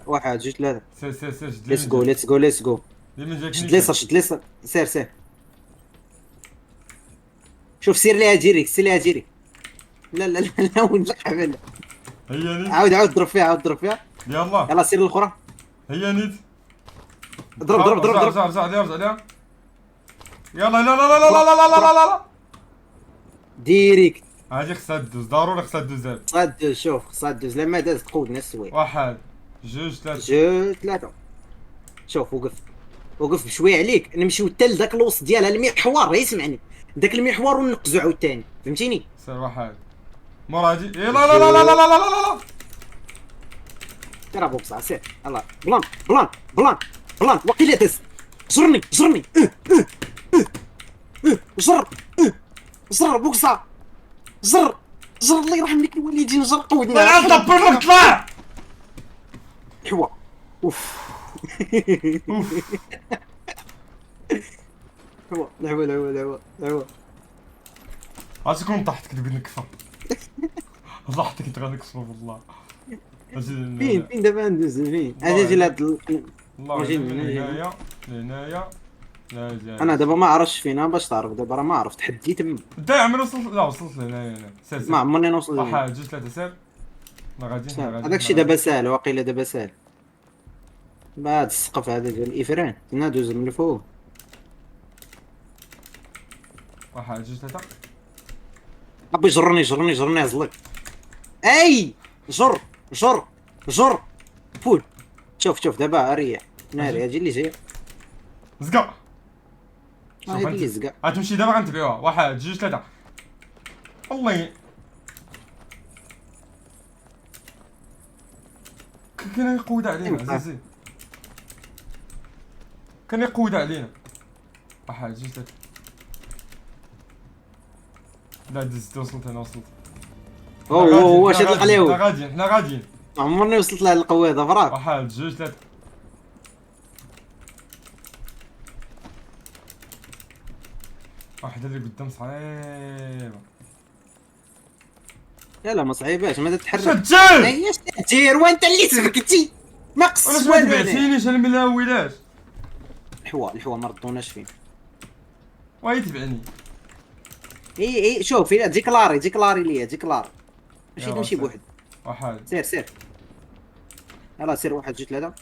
واحد جوج ثلاثة. سير جد ليتس جو. ديما جاك شد اليسار سير. شوف سير ليها جيريك. لا ونلقح منها. هيا عاود ضرب فيها. يلا سير الاخرى. هيا نيت. ضرب. رجع ليها. يلا لا. ديريكت. هادي خصها تدوز ضروري خصها تدوز. خصها دوز لما داز تقودنا السويق. واحد جوج ثلاثة. شوف وقف بشويه عليك. نمشيو حتى لذاك الوسط ديالها المحور. يسمعني داك المحور ونقزو عاوتاني فهمتيني. سير واحد مورا هادي. لا. ترى بوكس سير. يلا بلان وقيله داز. جرني جر بوكسا. جر الله يرحم لك الوالدين. جر قودنا. انا طبر لك طلع. حوا اوف. حوا عرفتي كون طحت كنت بغيت نكفى. ضحكت كنت غنكسر والله. فين دابا ندوز فين؟ اجي لهاد الله لهنايا. انا دابا ما عرفتش فينا باش تعرف، دابا راه ما عرفت حديت انت يا عمري وصلت، لا وصلت لهنا هنا. سير ما سير. عمرني نوصل لهنا. واحد جوج ثلاثة سير. حنا غاديين حنا سهل. غاديين هذاك حنا الشيء غاديين. دابا ساهل، واقيلا دابا ساهل. بعد السقف هذا ديال الافران ندوز من الفوق. واحد جوج ثلاثة. ابي جرني هزلك. اي جر جر جر فول. شوف دابا اريح ناري، اجي اللي جاي. زقا. شوف هادي انت اللي زقا. غتمشي دابا غنتبعوها. واحد جوج ثلاثة. الله كان يقود علينا عزيزي، كان يقود علينا. واحد جوج ثلاثة. لا دزت، وصلت انا وصلت. هو حنا شاد غاديين، القلاوي. حنا غاديين حنا غاديين. ما عمرني وصلت لهاد القوه هذا فراك. واحد جوج ثلاثة. واحدة اللي قدام صعيبة. لا ما صعيباش، ما تتحرك. سجل. ايش دير وانت اللي سبكتي؟ ما ولاش قص ما والو أنا. تبعتينيش انا من الاولاش. الحوا ما ردوناش فين. وهي تبعني. اي شوف تجيك لاري ليا تجيك لاري. ماشي يلا تمشي سير. بوحد. واحد سير يلا سير. واحد جوج ثلاثة.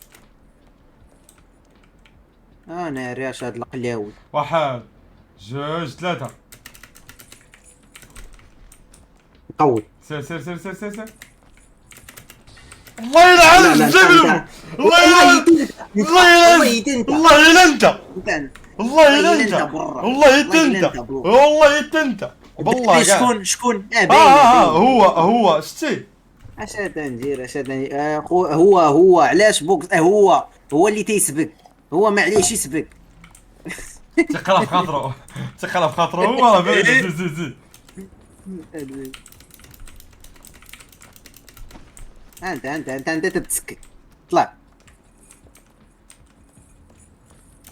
انا رياش هاد القلاوي. واحد جوج ثلاثة. قوي. سير سير سير سير سير سير. الله يلعن لا، الزبل. الله يلعن. الله يلعن. الله يلعن انت. الله يلعن انت. والله انت. والله انت. بالله قاعد. شكون هو شتي. اش هذا ندير هو علاش بوكس هو اللي تيسبق. هو معليش يسبق. تقلب في خاطره. تقلب في خاطره هو باين. زي انت تتسكك. طلع.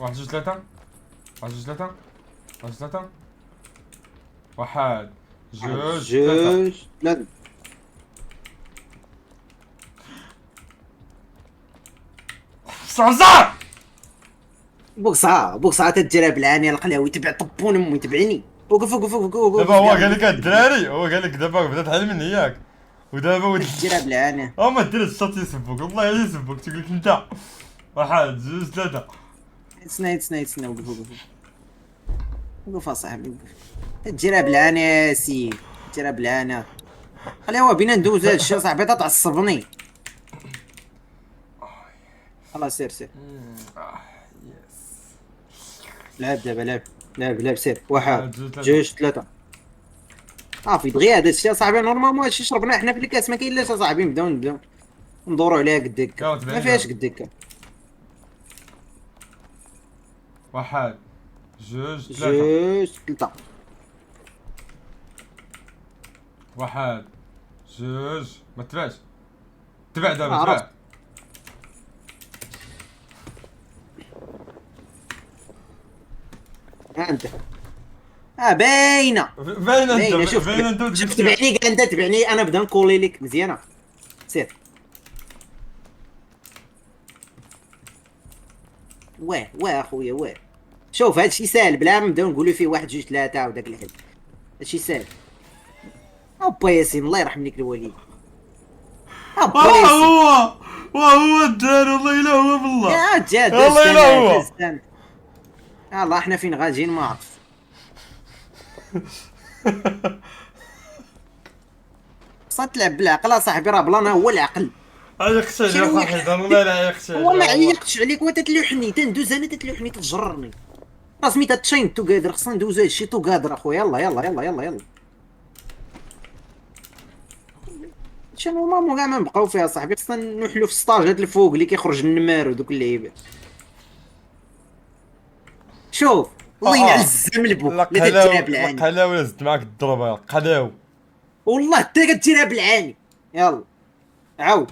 واحد جوج ثلاثة. واحد جوج ثلاثة. واحد جوج ثلاثة. واحد جوج ثلاثة. ثلاثة. صعصع. بوكسا تديرها بالعانية القلاوي. تبع طبون امي تبعني. وقف دابا هو قال لك الدراري، هو قال لك دابا بدات حل مني ياك. ودابا تديرها بالعانية. ما ديرش الشاط يسبوك، والله يسبوك تقول لك انت. واحد جوج ثلاثة. تسنى وقف اصاحبي وقف. تديرها بالعانية يا سيدي. تديرها بالعانية. خليها بينا ندوز هاد الشيء صاحبي تعصبني. خلاص سير. لعب دابا لعب سير. واحد جوج ثلاثة. صافي دغيا هذا الشيء صاحبي نورمالمون هادشي شربناه حنا في الكاس ما كاين لاش صاحبي. نبداو ندورو عليها قد هكا ما فيهاش قد هكا. واحد جوج ثلاثة. واحد جوج. ما تبعش. تبع دابا عرفت. تبع. ها انت. باينه شوف باينه انت. شوف تبعني انت تبعني. انا بدا نقولي لك مزيانه. سير. واه اخويا شوف هادشي ساهل بلا ما نبداو نقولوا فيه واحد جوج ثلاثة وداك الحل. هادشي ساهل. با ياسين الله يرحم ليك الوالد. با ياسين. هو الدار. والله الا هو بالله. يا جاد والله الا هو. يلا احنا فين غاديين ما عرفت. خاصك تلعب بالعقل اصاحبي. راه بلانا هو العقل. عيقتش عليا صاحبي والله لا عيقتش عليا. هو ما عيقتش عليك وتتلوحني. تندوز انا تتلوحني تتجررني. راه سميتها تشاين تو قادر. خصنا ندوزو هادشي تو قادر اخويا. يلا شنو مامو كاع ما نبقاو فيها صاحبي. خصنا نحلو في السطاج هاد الفوق اللي كيخرج النمار ودوك اللعيبات. شوف الله ينعز ملبو لا تديرها بالعاني. قلاوي زدت معاك الضربه قلاوي. والله حتى كديرها بالعاني. يلا عاود.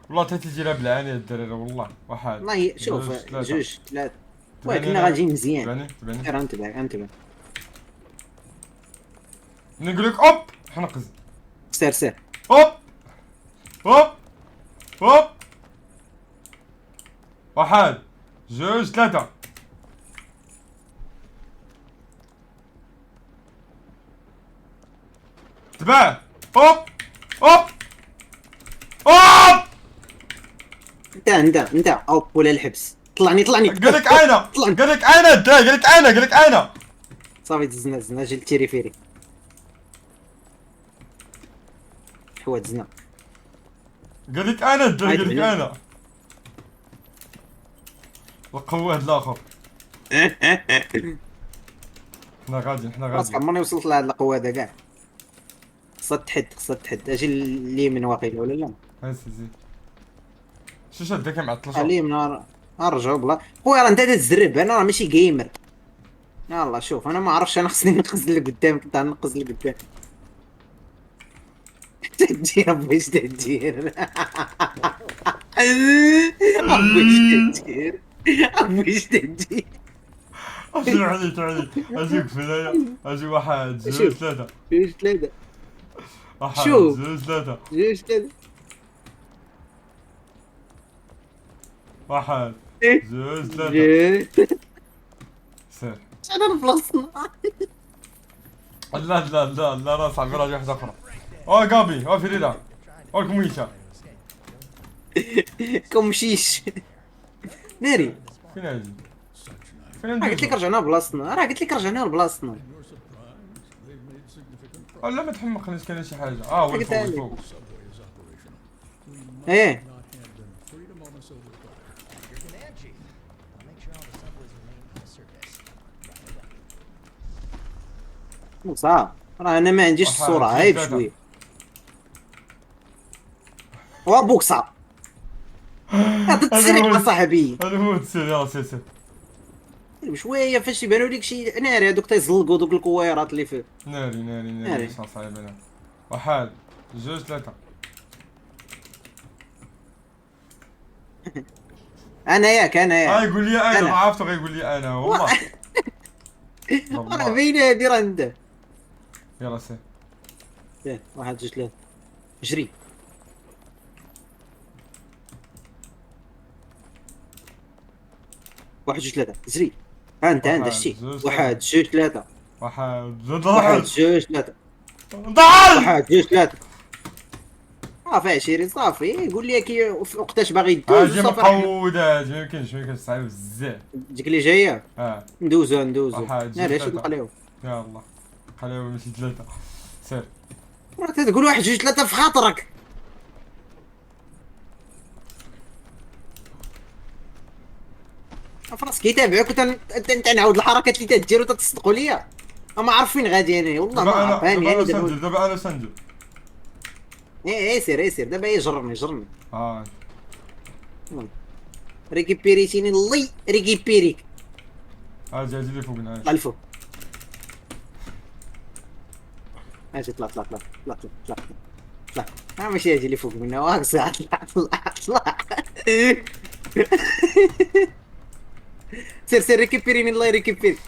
والله حتى تجينا بالعاني الدراري والله. واحد والله شوف جوج ثلاثة. كنا غاديين مزيان. انتبه. نقول لك اوب حنقز. سير. اوب. واحد جوج ثلاثة. تباع. اوب اوب اوب. انت اوب ولا الحبس. طلعني قالك انا طلعني. قالك انا قالك انا. صافي دزنا جا التيري فيري. حوا دزنا. قالك انا عيط قالك عليا. انا. القوة هاد الاخر. حنا غاديين خلاص عمرني وصلت لهاد القوة هذا كاع. خصها تحد اجي اليمين واقيلا ولا لا. هاي سيزي. شو شدك معطل شو؟ اليمين نرجعو بلا خويا راه انت تزرب انا راه ماشي جيمر. يلا شوف انا ما عرفتش انا خصني نقز لقدام كنت نقز لقدام. تدير ابوي اش تدير. ابوي اش تدير. ابوي اش تدير. اجي عليك اجيك في هنايا. اجي واحد جوج شوف. ثلاثة. جوج ثلاثة واحد شوف. جوج ثلاثة. جوج ثلاثة. واحد إيه. جوج ثلاثة. جوج. سير. انا بلاصتنا. لا راه صاحبي راه واحدة أخرى. غابي فريدة. كوميشا. كمشيش. ناري. فين هادي؟ فين راه قلت لك ندوزو؟ رجعنا لبلاصتنا راه قلت لك رجعنا لبلاصتنا. لا ما تحمقنيش كاين شي حاجة. هو قلت الفوق لك. الفوق. ايه صعب راه انا ما عنديش واحد، الصورة جوج، عيب ثلاثة. شوية. وابوك صعب. هذا التسريع اصاحبي. الموت سير يلا سير. بشوية فاش يبانوا لك شي ناري هذوك تيزلقوا دوك الكويرات اللي في. ناري واش صايب انا. واحد جوج ثلاثة. انا ياك يقول لي انا أنا. ما عرفت غيقول لي انا والله. راه والله. باينة هادي راه انت. يلا سير. واحد جوج ثلاثة جري. واحد جوج ثلاثة جري. ها انت واحد، شتي. جوج، واحد جوج ثلاثة. واحد واحد جوج ثلاثة. ضاع. واحد جوج ثلاثة. صافي عشيري صافي يقول لي كي وقتاش باغي يدوز اجي وصافي راه مقودة ما يمكنش صعيب بزاف. ديك اللي جايه اه ندوزو واحد، جوج، ناري اش ثلاثة. نقليو. يا الله خليهم ماشي ثلاثة. سير. راك تقول واحد جوج ثلاثة في خاطرك. فراسك يتابعوك انت نعاود الحركات اللي تدير وتصدقوا ليا. ما عارف فين غادي انا والله ما عارف هاني هاني دابا انا سنجل. ايه سير دابا جرني. اه ريكيبيريتيني الله ريكيبيريك. اجي لي فوقنا. طلع الفوق. اجي طلع ماشي اجي اللي فوق منا واك ساعة طلع. سير ريكيبيريني الله يريكيبيري.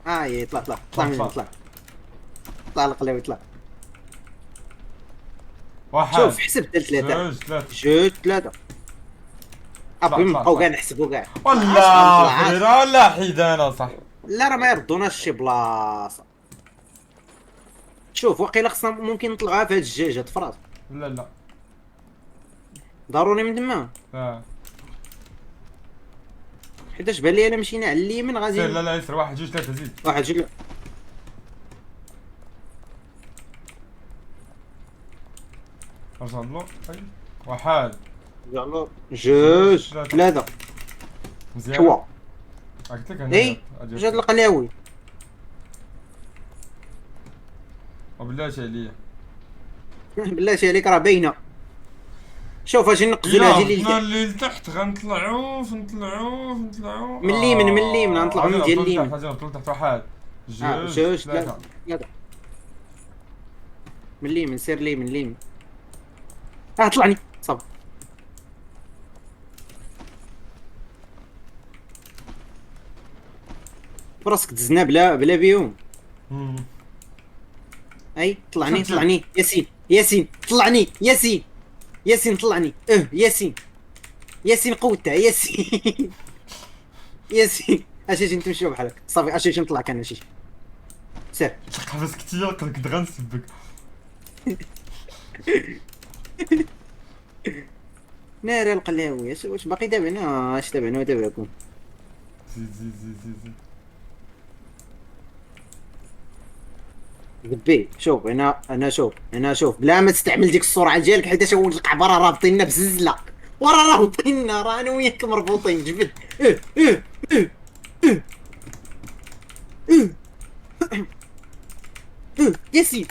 يا طلع مني طلع القلاوي طلع. واحد شوف حسب ثلاثة جوج ثلاثة. جوج ثلاثة. ابوي طلع. نبقاو كاع نحسبو كاع. والله فريرة ولا حيد انا صح. لا راه ما يردوناش شي بلاصة. شوف واقيلا خصنا ممكن نطلعوها في هاد الجاج هاد فراس. لا ضروري من تما حيتاش بان لي انا مشينا على اليمين غادي. سير. لا يسر. واحد جوج ثلاثة زيد. واحد جوج. ارجع له. واحد جوج ثلاثة. مزيان. حوا قلت لك انا. اي جات القلاوي. وبالله شي عليا. بالله شي عليك راه باينه. شوف اجي نقزو لها اجي حنا اللي اللي لتحت غنطلعو من اليمين غنطلعو من ديال اليمين. اجي نطلع تحت. واحد جوج ثلاثة. من اليمين سير اليمين. طلعني صافي. فراسك دزنا بلا بيهم. اي طلعني ياسين طلعني ياسين طلعني. ياسين قوتها ياسين. ياسين اش نتمشيو بحالك صافي، اش نطلع كان شي سير. حبس كتير كنت غنسبك. ناري القلاوي واش باقي دابا هنا؟ اش دابا هنا دابا كون زيد زيد زيد زيد زيد. دبي. شوف هنا شوف بلا ما تستعمل ديك السرعه ديالك، حيت اول القعبه راه رابطيننا بززله، وراه رابطيننا، راه انا وياك مربوطين جبد. اه اه اه اه اه ياسين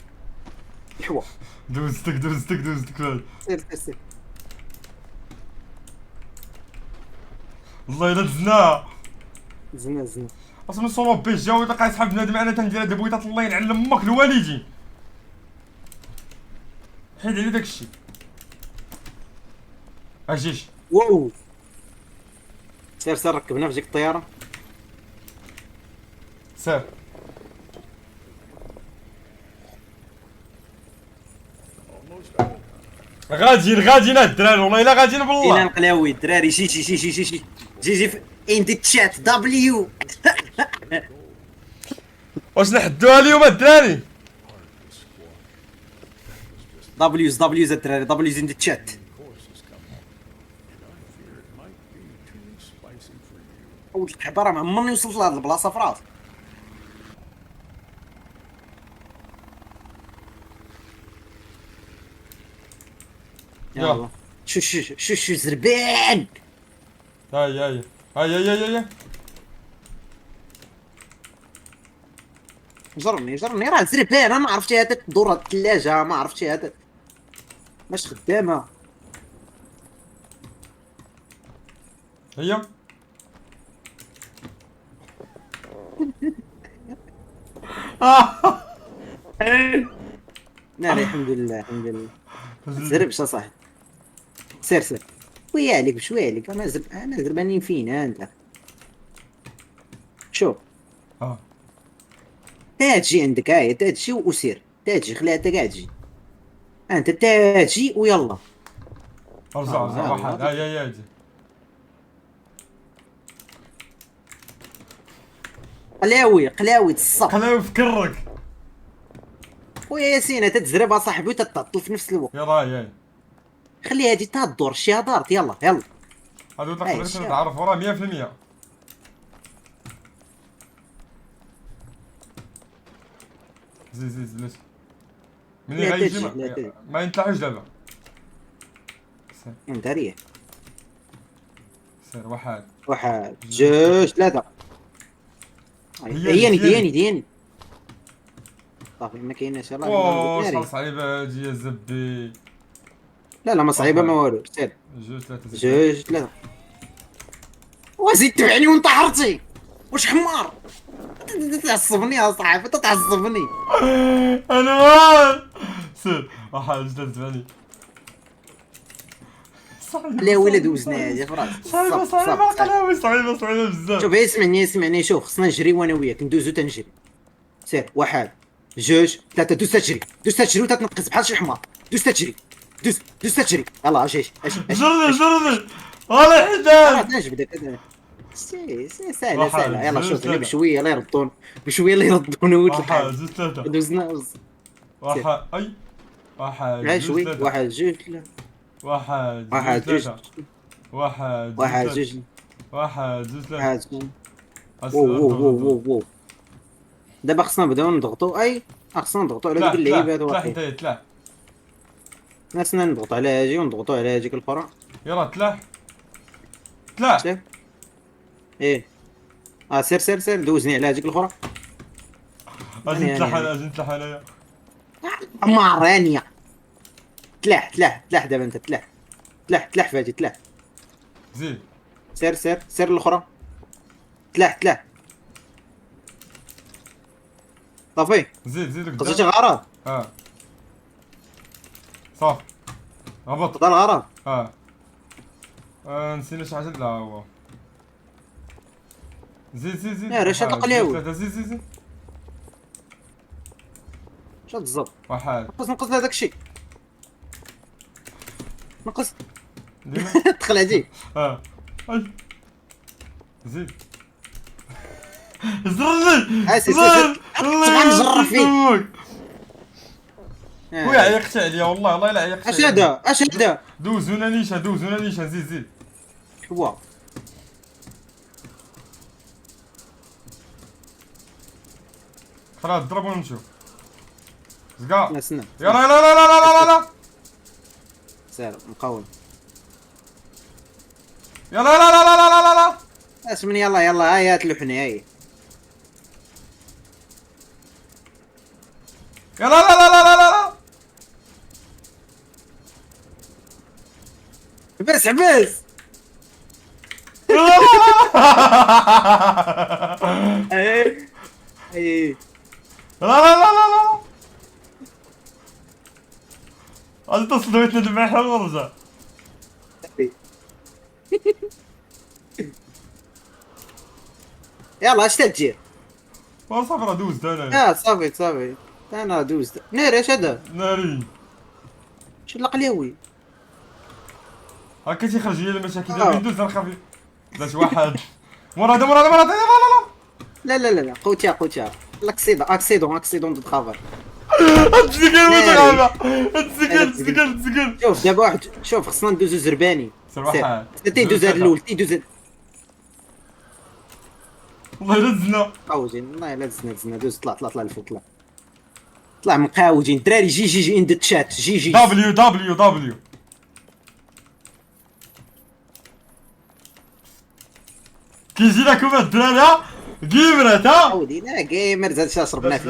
الحوا. دوزتك دوزتك دوزتك. سير سير سير. والله الا دزناها. زنا اصلا صونو بي جا ويلا قاعد يسحب بنادم، انا تندير هاد بويطات الله ينعل امك الوالدين. حيد علي داكشي. اجيش. واو. سير سير ركبنا في ديك الطياره. سير. غاديين الدراري والله الا غاديين الى بالله. القلاوي الدراري، شي جي في ان دي تشات دبليو. واش نحدوها اليوم الدراري؟ دبليوز الدراري، دبليوز ان دي تشات. اول الحباره ما عمرني وصلت لهاد البلاصه في راسي. يلا. يلا شو زربان. هاي. جرني راه زربان. انا ما عرفتش هذا تدور هاد الثلاجه، ما عرفتش هذا باش خدامه. هي. ناري الحمد لله. ما تزربش اصاحبي. سير شويه عليك بشويه عليك. انا زربانين فينا انت. شوف اه. تاجي عندك، هاي تاجي وسير، تاجي خليها تا كاع تجي. انت تاجي ويلا. ارجع يلا واحد. هاي اجي. قلاوي الصف. خليني نفكرك. خويا ياسين تتزرب اصاحبي وتتعطل في نفس الوقت. يلا هاي. خلي هادي تا الدور الشيها دارت. يلا هادو هاي تقدر الشيها. تعرف وراه 100%. زيد بلاش. ملي لا غيجي تجي لا تجي. ما ينطلعوش دابا. انت ريح. سير واحد. واحد جوج ثلاثة. دياني صافي ما كايناش. يلاه اوه ناري. شحال صعيبة هادي يا زبي. لا ما صعيبة ما واحد والو. سير جوج ثلاثة زيد. جوج ثلاثة. وزيد تبعني وانت حرتي. واش حمار. تعصبني يا صاحبي، تعصبني. انا مان. سير واحد جوج ثلاثة ثمانية. لا ولد وزنا هادي في راسي. صعيبة قلاوي صعيبة بزاف. شوف اسمعني شوف خصنا نجريو انا وياك، ندوزو تنجري. سير واحد جوج ثلاثة. دوز تجري وتتنقص بحال شي حمار. دوز تجري. دوز تجري. يلا اش جرني ولا حداد. نجبدك. سهلة. يلا شوف بشوية يلا يردون، ولد واحد الحال. جوج ثلاثة. دوزنا واحد اي. واحد غير جوج شوي. ثلاثة. واحد جوج ثلاثة. واحد واحد جوج جوج. ثلاثة. واحد واحد جوج ثلاثة. جوج. واحد جوج ثلاثة. واحد جوج. واو. دابا خصنا نبداو نضغطو. خصنا نضغطو على دوك اللعيبات. تلاح واقيلا انت تلاح. خصنا نضغطو على هادي ونضغطو على هاديك الاخرى. يلا تلاح. سير. سير دوزني على هاديك الاخرى. اجي نتلاح انايا. مرانية. تلاح دابا انت تلاح في هادي. تلاح. زيد. سير الاخرى. تلاح صافي. زيد قصيتي قدام. غرض. صافي. هبط. قضى الغرض. نسينا شي حاجة. لا هو زيد. يا راه هاد القلاوي. ثلاثة. زيد. بالضبط. واحد. نقص هذاك الشيء. نقص. ديما دخل عجيب. اه اي زيد زرني سير تبغى نجرب فيه. خويا عيقت عليا والله والله الا عيقت اش عليا. هذا اش هذا دوزونا نيشان دوزونا نيشان زيد زيد. هو خلاص ضرب ونمشيو. زقا لا سنة يلا يلا لا لا لا لا لا سير مقاوم. يلا لا لا لا لا لا لا اسمني يلا يلا هاي هات لحني هاي. يلا لا لا لا لا لا عبس عبس. اي اي لا لا لا لا لا انت صدمتني دمعها ورجع. يلا اش تجي. ما صبر ادوز انا اه صافي صافي انا دوزت ناري. اش هذا ناري. اش القلاوي. هكا تيخرج لي المشاكل ديال ويندوز الخفيف. داش واحد مراد مراد مراد لا لا لا لا لا قوتيا قوتيا. اكسيدون دو ترافاي. لا تسكر متغابة تسكر تسكر تسكر. شوف دابا واحد شوف خصنا ندوزو زرباني. سير واحد تيدوز هاد الاول تيدوز. والله الا دزنا. مقاوجين والله الا دزنا دوز. طلع الفوق طلع مقاوجين الدراري. جي ان ذا تشات جي دبليو دبليو دبليو كيجي لكم الدراري جيمرات ها. عاودينا جيمرز. هادشي شربنا فيه.